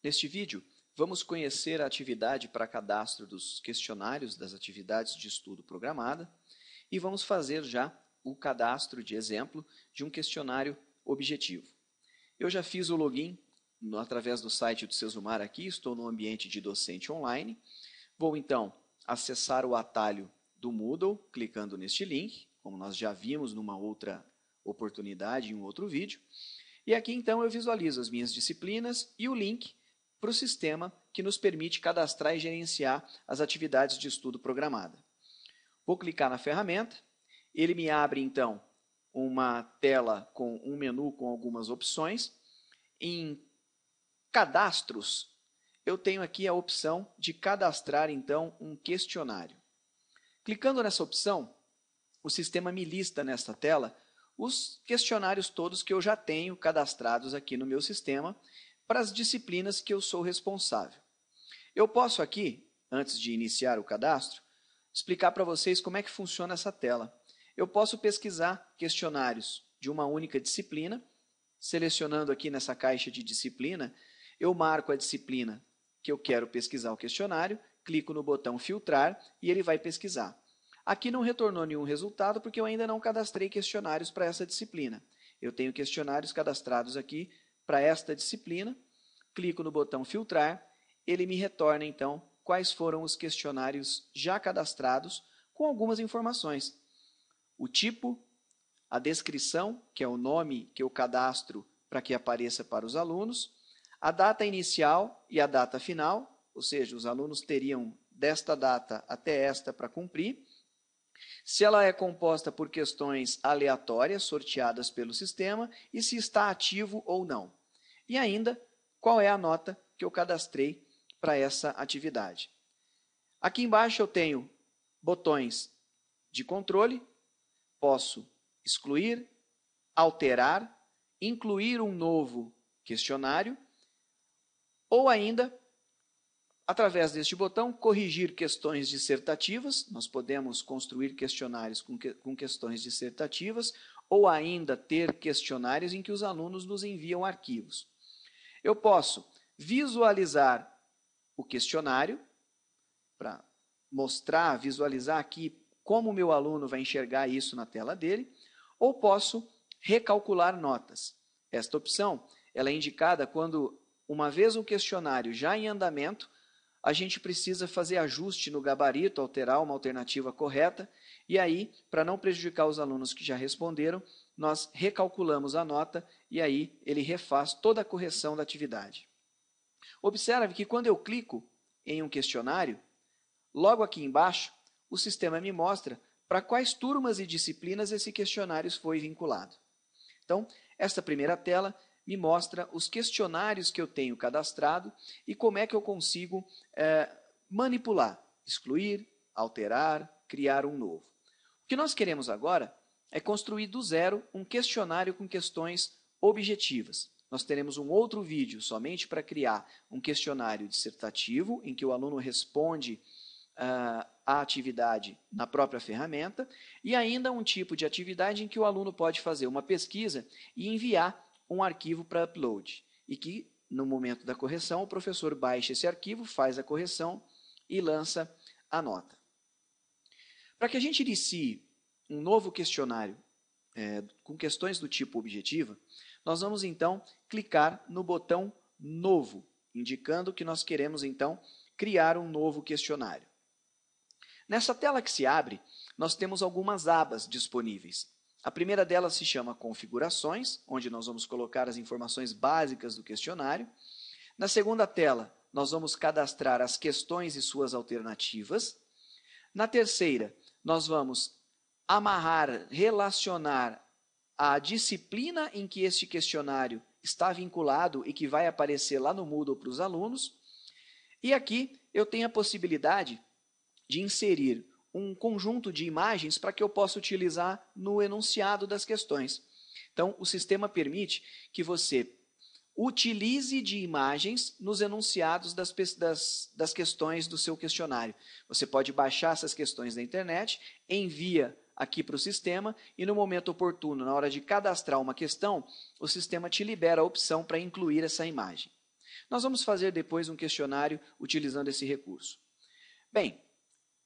Neste vídeo, vamos conhecer a atividade para cadastro dos questionários das atividades de estudo programada e vamos fazer já o cadastro de exemplo de um questionário objetivo. Eu já fiz o login através do site do Sesumar aqui, estou no ambiente de docente online. Vou então acessar o atalho do Moodle, clicando neste link, como nós já vimos numa outra oportunidade, em um outro vídeo. E aqui então eu visualizo as minhas disciplinas e o link para o sistema que nos permite cadastrar e gerenciar as atividades de estudo programada. Vou clicar na ferramenta, ele me abre então uma tela com um menu com algumas opções. Em cadastros, eu tenho aqui a opção de cadastrar então um questionário. Clicando nessa opção, o sistema me lista nesta tela os questionários todos que eu já tenho cadastrados aqui no meu sistema para as disciplinas que eu sou responsável. Eu posso aqui, antes de iniciar o cadastro, explicar para vocês como é que funciona essa tela. Eu posso pesquisar questionários de uma única disciplina, selecionando aqui nessa caixa de disciplina, eu marco a disciplina que eu quero pesquisar o questionário, clico no botão filtrar e ele vai pesquisar. Aqui não retornou nenhum resultado porque eu ainda não cadastrei questionários para essa disciplina. Eu tenho questionários cadastrados aqui para esta disciplina, clico no botão filtrar, ele me retorna então quais foram os questionários já cadastrados com algumas informações. O tipo, a descrição, que é o nome que eu cadastro para que apareça para os alunos, a data inicial e a data final, ou seja, os alunos teriam desta data até esta para cumprir, se ela é composta por questões aleatórias sorteadas pelo sistema e se está ativo ou não. E ainda, qual é a nota que eu cadastrei para essa atividade. Aqui embaixo eu tenho botões de controle, posso excluir, alterar, incluir um novo questionário ou ainda, através deste botão, corrigir questões dissertativas. Nós podemos construir questionários com questões dissertativas ou ainda ter questionários em que os alunos nos enviam arquivos. Eu posso visualizar o questionário para mostrar, visualizar aqui como o meu aluno vai enxergar isso na tela dele, ou posso recalcular notas. Esta opção ela é indicada quando, uma vez o questionário já em andamento, a gente precisa fazer ajuste no gabarito, alterar uma alternativa correta, e aí, para não prejudicar os alunos que já responderam, nós recalculamos a nota e aí ele refaz toda a correção da atividade. Observe que quando eu clico em um questionário, logo aqui embaixo, o sistema me mostra para quais turmas e disciplinas esse questionário foi vinculado. Então, esta primeira tela me mostra os questionários que eu tenho cadastrado e como é que eu consigo manipular, excluir, alterar, criar um novo. O que nós queremos agora é construir do zero um questionário com questões objetivas. Nós teremos um outro vídeo somente para criar um questionário dissertativo, em que o aluno responde a atividade na própria ferramenta, e ainda um tipo de atividade em que o aluno pode fazer uma pesquisa e enviar um arquivo para upload, e que, no momento da correção, o professor baixa esse arquivo, faz a correção e lança a nota. Para que a gente inicie um novo questionário com questões do tipo objetiva, nós vamos então clicar no botão Novo, indicando que nós queremos então criar um novo questionário. Nessa tela que se abre, nós temos algumas abas disponíveis. A primeira delas se chama Configurações, onde nós vamos colocar as informações básicas do questionário. Na segunda tela, nós vamos cadastrar as questões e suas alternativas. Na terceira, nós vamos amarrar, relacionar a disciplina em que este questionário está vinculado e que vai aparecer lá no Moodle para os alunos. E aqui eu tenho a possibilidade de inserir um conjunto de imagens para que eu possa utilizar no enunciado das questões. Então, o sistema permite que você utilize de imagens nos enunciados das questões do seu questionário. Você pode baixar essas questões da internet, envia aqui para o sistema e no momento oportuno, na hora de cadastrar uma questão, o sistema te libera a opção para incluir essa imagem. Nós vamos fazer depois um questionário utilizando esse recurso. Bem,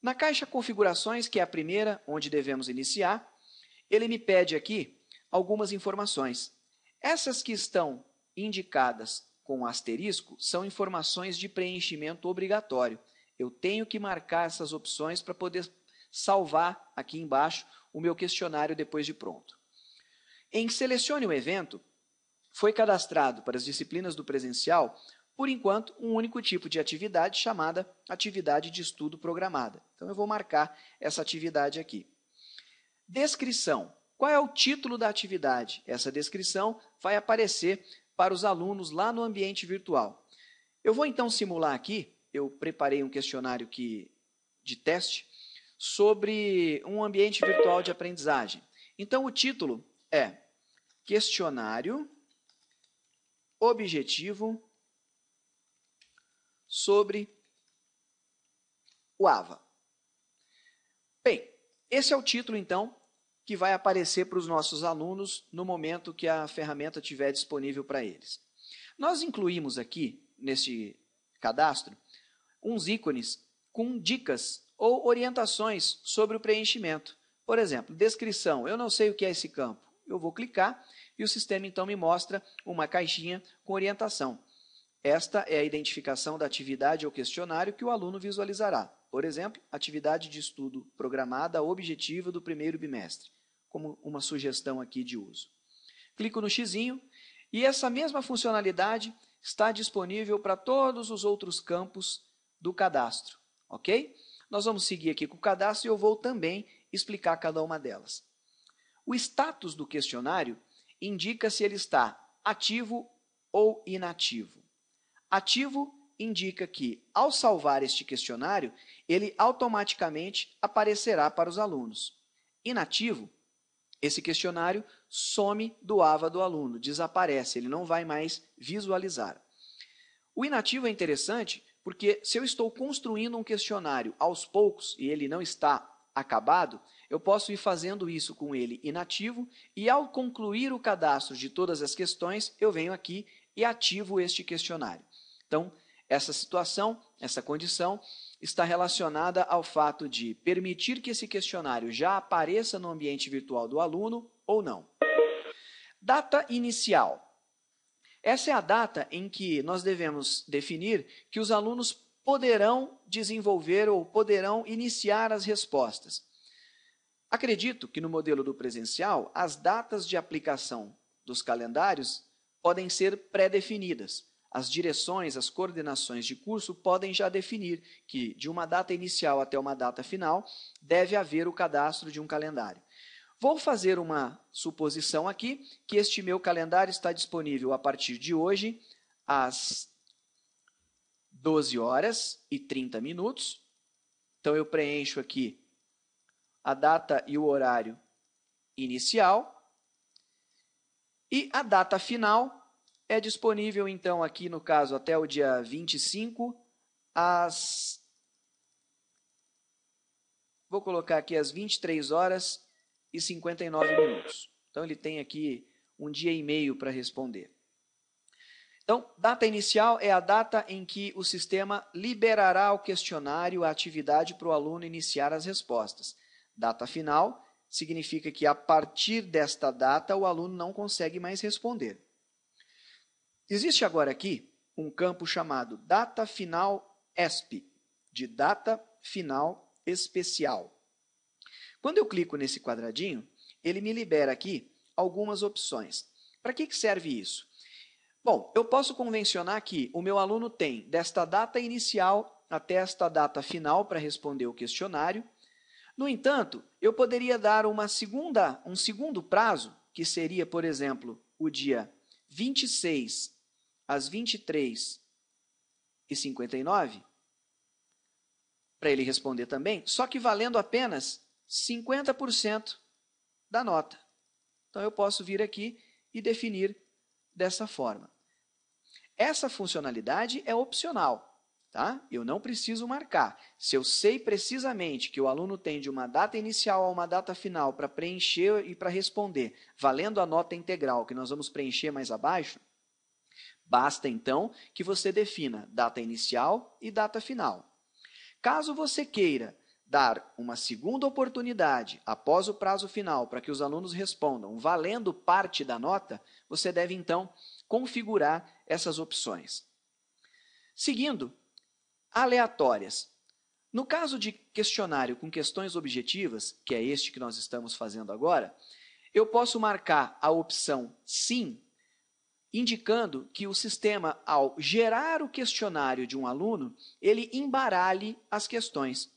na caixa configurações, que é a primeira, onde devemos iniciar, ele me pede aqui algumas informações. Essas que estão indicadas com asterisco são informações de preenchimento obrigatório. Eu tenho que marcar essas opções para poder salvar aqui embaixo o meu questionário depois de pronto. Em Selecione o evento, foi cadastrado para as disciplinas do presencial, por enquanto, um único tipo de atividade chamada atividade de estudo programada. Então, eu vou marcar essa atividade aqui. Descrição. Qual é o título da atividade? Essa descrição vai aparecer para os alunos lá no ambiente virtual. Eu vou então simular aqui, eu preparei um questionário de teste sobre um ambiente virtual de aprendizagem. Então, o título é Questionário Objetivo sobre o AVA. Bem, esse é o título, então, que vai aparecer para os nossos alunos no momento que a ferramenta estiver disponível para eles. Nós incluímos aqui, neste cadastro, uns ícones com dicas ou orientações sobre o preenchimento. Por exemplo, descrição. Eu não sei o que é esse campo. Eu vou clicar e o sistema, então, me mostra uma caixinha com orientação. Esta é a identificação da atividade ou questionário que o aluno visualizará. Por exemplo, atividade de estudo programada objetiva do primeiro bimestre, como uma sugestão aqui de uso. Clico no xizinho e essa mesma funcionalidade está disponível para todos os outros campos do cadastro, ok? Nós vamos seguir aqui com o cadastro e eu vou também explicar cada uma delas. O status do questionário indica se ele está ativo ou inativo. Ativo indica que, ao salvar este questionário, ele automaticamente aparecerá para os alunos. Inativo, esse questionário some do AVA do aluno, desaparece, ele não vai mais visualizar. O inativo é interessante porque, se eu estou construindo um questionário aos poucos e ele não está acabado, eu posso ir fazendo isso com ele inativo e, ao concluir o cadastro de todas as questões, eu venho aqui e ativo este questionário. Então, essa situação, essa condição, está relacionada ao fato de permitir que esse questionário já apareça no ambiente virtual do aluno ou não. Data inicial. Essa é a data em que nós devemos definir que os alunos poderão desenvolver ou poderão iniciar as respostas. Acredito que no modelo do presencial, as datas de aplicação dos calendários podem ser pré-definidas. As direções, as coordenações de curso podem já definir que, de uma data inicial até uma data final, deve haver o cadastro de um calendário. Vou fazer uma suposição aqui, que este meu calendário está disponível a partir de hoje, às 12h30. Então, eu preencho aqui a data e o horário inicial. E a data final é disponível, então, aqui no caso, até o dia 25, vou colocar aqui às 23h59. Então, ele tem aqui um dia e meio para responder. Então, data inicial é a data em que o sistema liberará o questionário, a atividade para o aluno iniciar as respostas. Data final significa que, a partir desta data, o aluno não consegue mais responder. Existe agora aqui um campo chamado Data Final ESP, de Data Final Especial. Quando eu clico nesse quadradinho, ele me libera aqui algumas opções. Para que serve isso? Bom, eu posso convencionar que o meu aluno tem desta data inicial até esta data final para responder o questionário. No entanto, eu poderia dar um segundo prazo, que seria, por exemplo, o dia 26 às 23h59, para ele responder também, só que valendo apenas 50% da nota. Então, eu posso vir aqui e definir dessa forma. Essa funcionalidade é opcional, tá? Eu não preciso marcar. Se eu sei precisamente que o aluno tem de uma data inicial a uma data final para preencher e para responder, valendo a nota integral que nós vamos preencher mais abaixo, Basta, então, que você defina data inicial e data final. Caso você queira dar uma segunda oportunidade após o prazo final para que os alunos respondam valendo parte da nota, você deve, então, configurar essas opções. Seguindo, aleatórias. No caso de questionário com questões objetivas, que é este que nós estamos fazendo agora, eu posso marcar a opção sim, indicando que o sistema, ao gerar o questionário de um aluno, ele embaralhe as questões.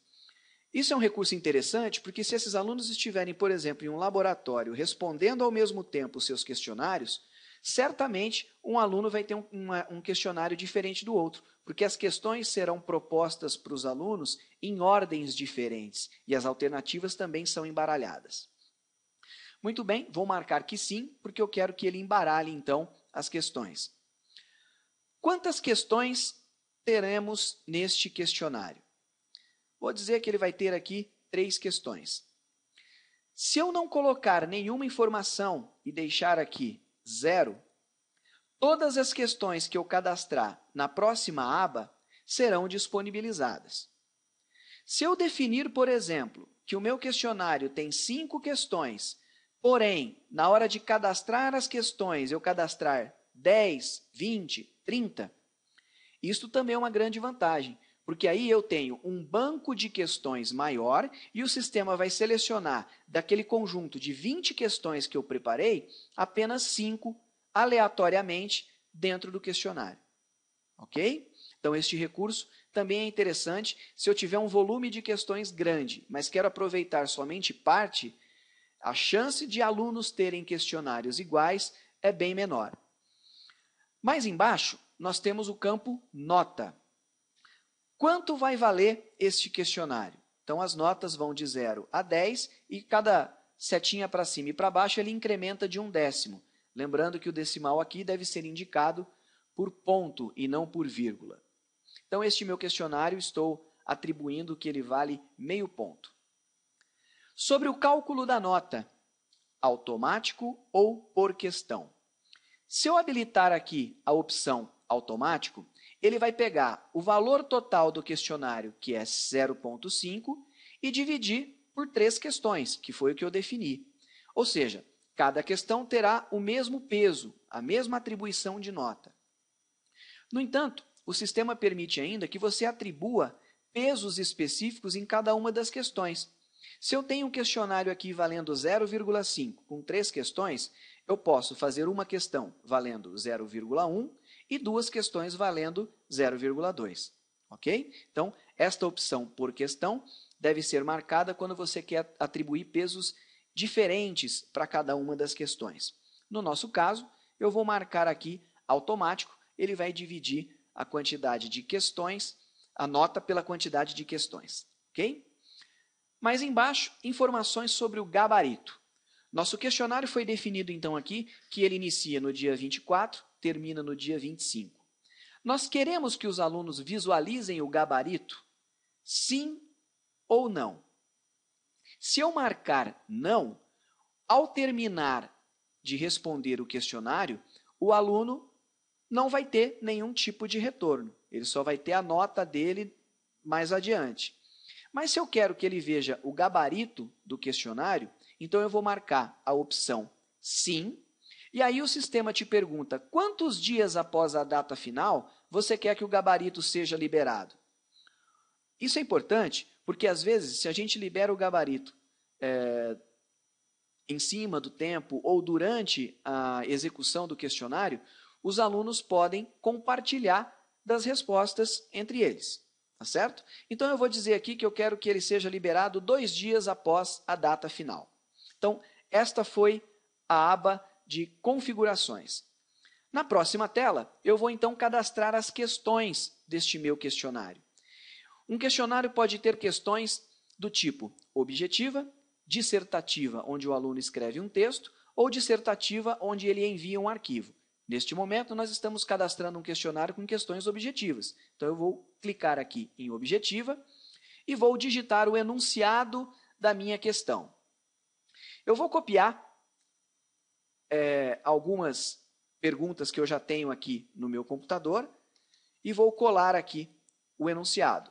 Isso é um recurso interessante porque se esses alunos estiverem, por exemplo, em um laboratório respondendo ao mesmo tempo os seus questionários, certamente um aluno vai ter um questionário diferente do outro, porque as questões serão propostas para os alunos em ordens diferentes e as alternativas também são embaralhadas. Muito bem, vou marcar que sim, porque eu quero que ele embaralhe, então, as questões. Quantas questões teremos neste questionário? Vou dizer que ele vai ter aqui 3 questões. Se eu não colocar nenhuma informação e deixar aqui 0, todas as questões que eu cadastrar na próxima aba serão disponibilizadas. Se eu definir, por exemplo, que o meu questionário tem 5 questões, porém, na hora de cadastrar as questões, eu cadastrar 10, 20, 30, isso também é uma grande vantagem, porque aí eu tenho um banco de questões maior e o sistema vai selecionar daquele conjunto de 20 questões que eu preparei, apenas 5 aleatoriamente dentro do questionário. Ok? Então, este recurso também é interessante se eu tiver um volume de questões grande, mas quero aproveitar somente parte, a chance de alunos terem questionários iguais é bem menor. Mais embaixo, nós temos o campo nota. Quanto vai valer este questionário? Então, as notas vão de 0 a 10 e cada setinha para cima e para baixo ele incrementa de 1/10. Lembrando que o decimal aqui deve ser indicado por ponto e não por vírgula. Então, este meu questionário estou atribuindo que ele vale meio ponto. Sobre o cálculo da nota, automático ou por questão. Se eu habilitar aqui a opção automático, ele vai pegar o valor total do questionário, que é 0,5, e dividir por 3 questões, que foi o que eu defini. Ou seja, cada questão terá o mesmo peso, a mesma atribuição de nota. No entanto, o sistema permite ainda que você atribua pesos específicos em cada uma das questões. Se eu tenho um questionário aqui valendo 0,5 com 3 questões, eu posso fazer uma questão valendo 0,1 e 2 questões valendo 0,2. Ok? Então, esta opção por questão deve ser marcada quando você quer atribuir pesos diferentes para cada uma das questões. No nosso caso, eu vou marcar aqui automático, ele vai dividir a quantidade de questões, a nota pela quantidade de questões. Ok? Mais embaixo, informações sobre o gabarito. Nosso questionário foi definido, então, aqui, que ele inicia no dia 24, termina no dia 25. Nós queremos que os alunos visualizem o gabarito? Sim ou não? Se eu marcar não, ao terminar de responder o questionário, o aluno não vai ter nenhum tipo de retorno. Ele só vai ter a nota dele mais adiante. Mas se eu quero que ele veja o gabarito do questionário, então eu vou marcar a opção sim, e aí o sistema te pergunta quantos dias após a data final você quer que o gabarito seja liberado. Isso é importante porque, às vezes, se a gente libera o gabarito em cima do tempo ou durante a execução do questionário, os alunos podem compartilhar das respostas entre eles. Tá certo? Então, eu vou dizer aqui que eu quero que ele seja liberado 2 dias após a data final. Então, esta foi a aba de configurações. Na próxima tela, eu vou então cadastrar as questões deste meu questionário. Um questionário pode ter questões do tipo objetiva, dissertativa, onde o aluno escreve um texto, ou dissertativa, onde ele envia um arquivo. Neste momento, nós estamos cadastrando um questionário com questões objetivas. Então, eu vou clicar aqui em objetiva e vou digitar o enunciado da minha questão. Eu vou copiar algumas perguntas que eu já tenho aqui no meu computador e vou colar aqui o enunciado.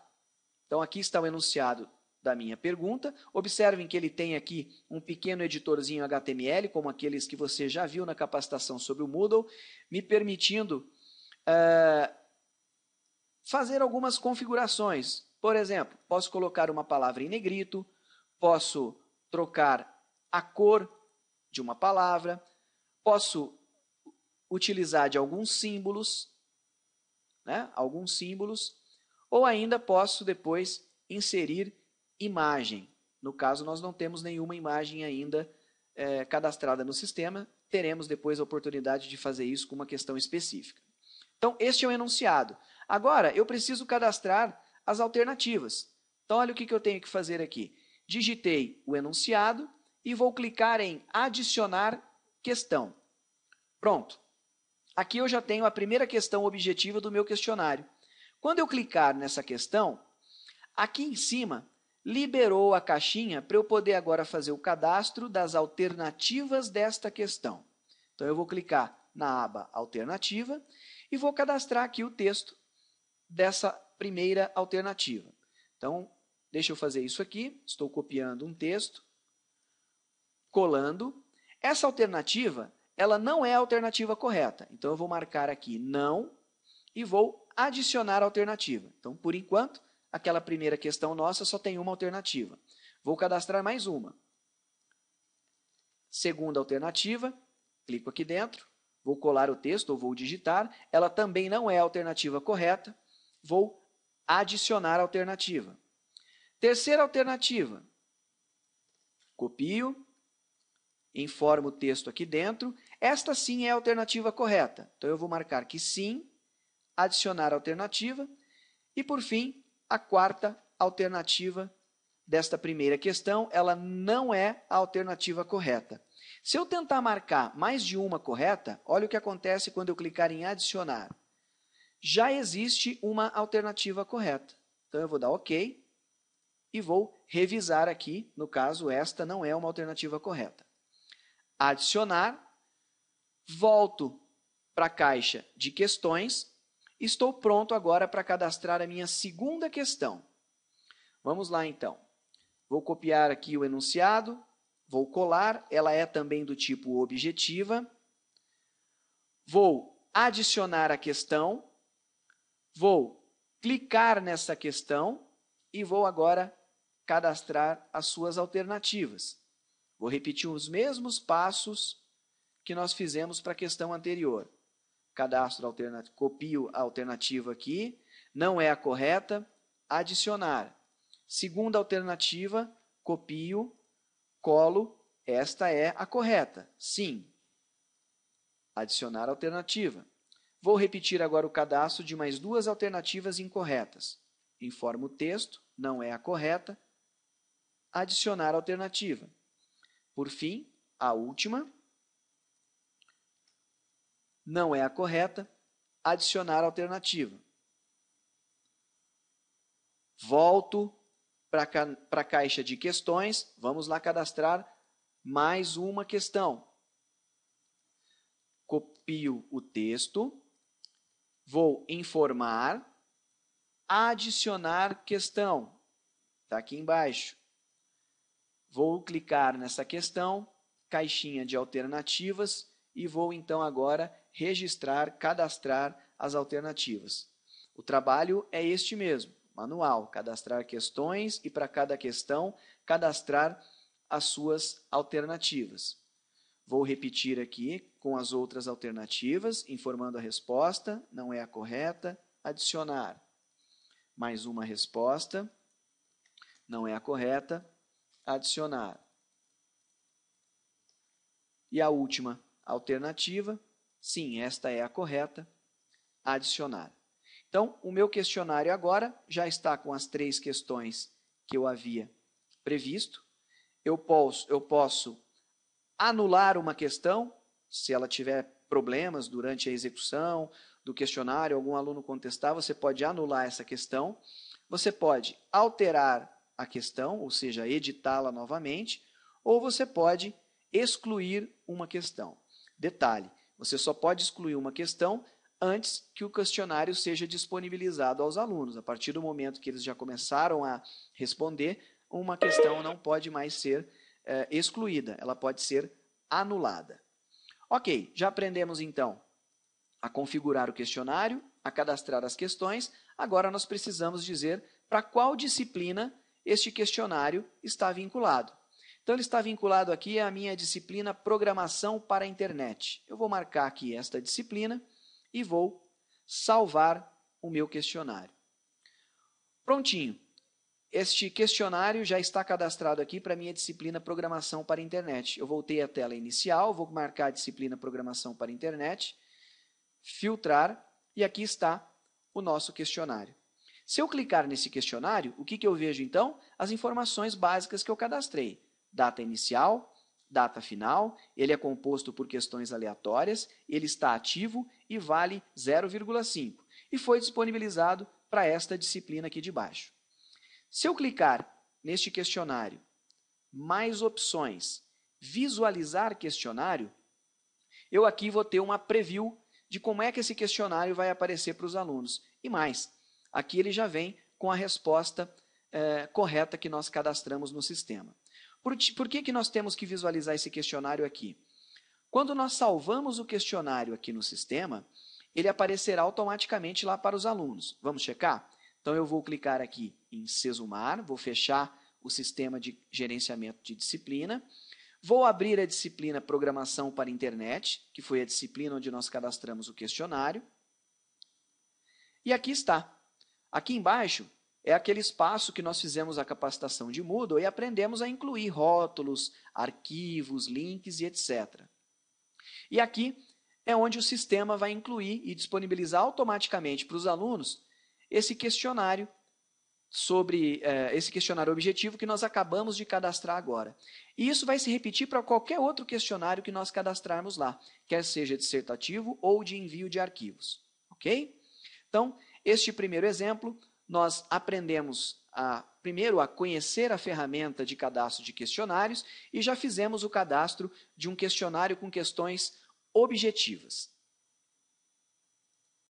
Então, aqui está o enunciado da minha pergunta. Observem que ele tem aqui um pequeno editorzinho HTML, como aqueles que você já viu na capacitação sobre o Moodle, me permitindo fazer algumas configurações. Por exemplo, posso colocar uma palavra em negrito, posso trocar a cor de uma palavra, posso utilizar de alguns símbolos, ou ainda posso depois inserir imagem. No caso, nós não temos nenhuma imagem ainda cadastrada no sistema, teremos depois a oportunidade de fazer isso com uma questão específica. Então, este é o enunciado. Agora, eu preciso cadastrar as alternativas. Então, olha o que eu tenho que fazer aqui. Digitei o enunciado e vou clicar em adicionar questão. Pronto. Aqui eu já tenho a primeira questão objetiva do meu questionário. Quando eu clicar nessa questão, aqui em cima, liberou a caixinha para eu poder agora fazer o cadastro das alternativas desta questão. Então, eu vou clicar na aba Alternativa e vou cadastrar aqui o texto dessa primeira alternativa. Então, deixa eu fazer isso aqui. Estou copiando um texto, colando. Essa alternativa, ela não é a alternativa correta. Então, eu vou marcar aqui não e vou adicionar a alternativa. Então, por enquanto, aquela primeira questão nossa só tem uma alternativa. Vou cadastrar mais uma. Segunda alternativa, clico aqui dentro, vou colar o texto ou vou digitar. Ela também não é a alternativa correta. Vou adicionar a alternativa. Terceira alternativa, copio, informo o texto aqui dentro. Esta sim é a alternativa correta. Então, eu vou marcar que sim, adicionar a alternativa. E, por fim, a quarta alternativa desta primeira questão, ela não é a alternativa correta. Se eu tentar marcar mais de uma correta, olha o que acontece quando eu clicar em adicionar. Já existe uma alternativa correta. Então, eu vou dar OK e vou revisar aqui. No caso, esta não é uma alternativa correta. Adicionar, volto para a caixa de questões. Estou pronto agora para cadastrar a minha segunda questão. Vamos lá, então. Vou copiar aqui o enunciado, vou colar, ela é também do tipo objetiva. Vou adicionar a questão, vou clicar nessa questão e vou agora cadastrar as suas alternativas. Vou repetir os mesmos passos que nós fizemos para a questão anterior. Cadastro alternativo, copio a alternativa aqui, não é a correta, adicionar. Segunda alternativa, copio, colo, esta é a correta, sim. Adicionar alternativa. Vou repetir agora o cadastro de mais duas alternativas incorretas. Informo o texto, não é a correta, adicionar alternativa. Por fim, a última, não é a correta, adicionar alternativa. Volto para a caixa de questões, vamos lá cadastrar mais uma questão. Copio o texto, vou informar, adicionar questão, está aqui embaixo. Vou clicar nessa questão, caixinha de alternativas, e vou então agora registrar, cadastrar as alternativas. O trabalho é este mesmo, manual, cadastrar questões e para cada questão cadastrar as suas alternativas. Vou repetir aqui com as outras alternativas, informando a resposta, não é a correta, adicionar. Mais uma resposta, não é a correta, adicionar. E a última alternativa, sim, esta é a correta, adicionar. Então, o meu questionário agora já está com as 3 questões que eu havia previsto. Eu posso anular uma questão, se ela tiver problemas durante a execução do questionário, algum aluno contestar, você pode anular essa questão. Você pode alterar a questão, ou seja, editá-la novamente, ou você pode excluir uma questão. Detalhe, Você só pode excluir uma questão antes que o questionário seja disponibilizado aos alunos. A partir do momento que eles já começaram a responder, uma questão não pode mais ser excluída, ela pode ser anulada. Ok, já aprendemos então a configurar o questionário, a cadastrar as questões. Agora nós precisamos dizer para qual disciplina este questionário está vinculado. Então ele está vinculado aqui à minha disciplina Programação para a Internet. Eu vou marcar aqui esta disciplina e vou salvar o meu questionário. Prontinho. Este questionário já está cadastrado aqui para a minha disciplina Programação para a Internet. Eu voltei à tela inicial, vou marcar a disciplina Programação para a Internet, filtrar, e aqui está o nosso questionário. Se eu clicar nesse questionário, o que eu vejo então? As informações básicas que eu cadastrei. Data inicial, data final, ele é composto por questões aleatórias, ele está ativo e vale 0,5. E foi disponibilizado para esta disciplina aqui de baixo. Se eu clicar neste questionário, mais opções, visualizar questionário, eu aqui vou ter uma preview de como é que esse questionário vai aparecer para os alunos. E mais, aqui ele já vem com a resposta correta que nós cadastramos no sistema. Por que nós temos que visualizar esse questionário aqui? Quando nós salvamos o questionário aqui no sistema, ele aparecerá automaticamente lá para os alunos. Vamos checar? Então, eu vou clicar aqui em Sesumar, vou fechar o sistema de gerenciamento de disciplina, vou abrir a disciplina Programação para a Internet, que foi a disciplina onde nós cadastramos o questionário, e aqui está. Aqui embaixo é aquele espaço que nós fizemos a capacitação de Moodle e aprendemos a incluir rótulos, arquivos, links e etc. E aqui é onde o sistema vai incluir e disponibilizar automaticamente para os alunos esse questionário esse questionário objetivo que nós acabamos de cadastrar agora. E isso vai se repetir para qualquer outro questionário que nós cadastrarmos lá, quer seja dissertativo ou de envio de arquivos. Ok? Então, este primeiro exemplo, nós aprendemos primeiro a conhecer a ferramenta de cadastro de questionários e já fizemos o cadastro de um questionário com questões objetivas.